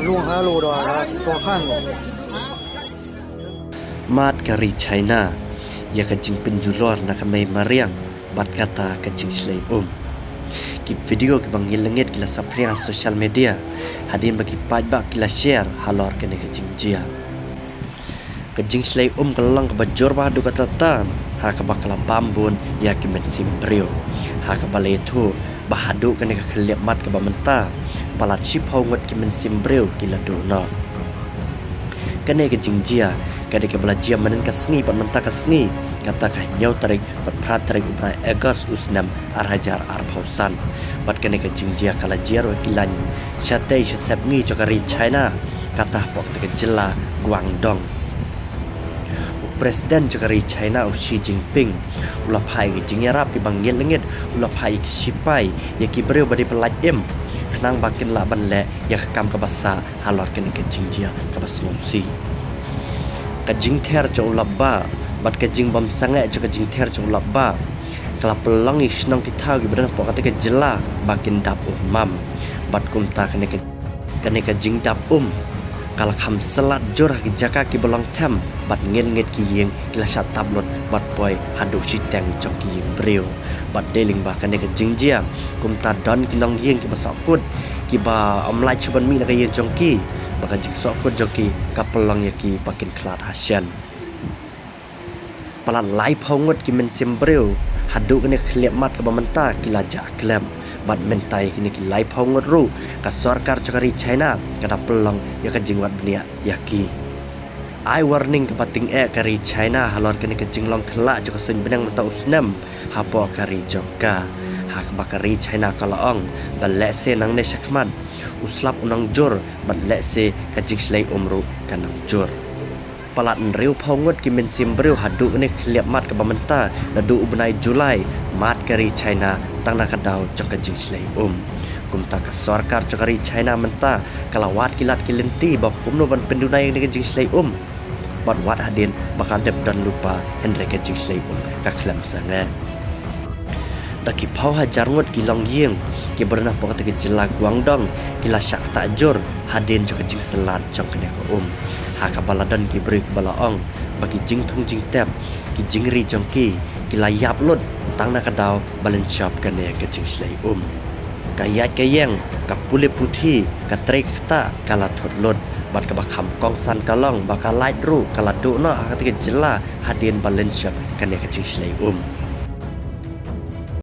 luang halu doa tua kan mat kari China ya kajing penjulor nak mai mariang bat kata kajing slay ki video ki bangil langit kila sapriang social media hadin bagi pajak kila share halor kene kajing jia kajing slay kelang kebajor bahadu kata tan ha kabakala bambun ya ki men simbrio ha kabale tu bahadu kene keliap mat ke bamenta palat shipau ngot ki men simbrio kila dona kene kajing jia kade ke belajia menen ka sngi pat menta ka sngi kata ka nyau tarik pat prat tarik ubrai Agus usnam arhajar arphausan pat kene ka jingjia kala jiaro kilan chatai chesep ngi chakari China kata pok te jela Guangdong Presiden chakari China Xi Jinping ula phai ki jingyarap ki banggil lengit ula phai ki sipai ya ki breu badi pelaj kenang bakin la ban le ya kam ka basa halor kene ka jingjia ka basnosi kajing ther chong labba bat kajing bam sangai cho kajing ther chong labba kala pelang isnong kita gi beran pok kata ke jela bakin dap mam bat kumta kene kajing dap kala kham salat jor ki jaka ki bolong tham bat nget ki yeng kila shat tablot bat boy hadu siteng chong ki yeng breu bat deling ba kene kajing jia kumta don ki nong yeng ki basakut ki ba amlai chuban mi na ka yeng chong ki baka jik sokot joki kapelang yaki pakin klat hasian pala lai phongot ki men sembreu hadu kene khliap mat ka bamenta kila ja klem bat mentai kini ki lai phongot ru ka sarkar chakari China kada pelang ya ka jingwat bnia yaki I warning ke pating kari China halor kene ke jinglong thla jo sun benang mata usnam hapo kari joka hak bakari China kalaong balle se nang ne shakman uslap unang jor balle se kajing slay umru kanang jor palat nreu phongot ki men simbreu hadu ne khliap mat ka bamenta ladu ubnai Julai mat kari China tangna kadau jok kajing slay kumta ka sarkar chakari China menta kalawat kilat kilenti bab kumno ban pendunai ne kajing slay bat wat hadin bakal dep dan lupa Henry kajing slay ka klam sanga daki pau hajar ngot ki long yeng ki bernah pokok ke jela Guangdong kila syak takjur hadin jo kajing selat jong kene ko ha ka baladan ki beri ki balaong bagi jing thung jing tep ki jingri jong ki kila yap lut tangna kadau balen shop kene kajing slay kayat kayeng ka pule puthi ka trek ta kala thot lot bat ka bakham kong san kalong bakal light ru kala do na ha ke jela hadin balen shop kene kajing slay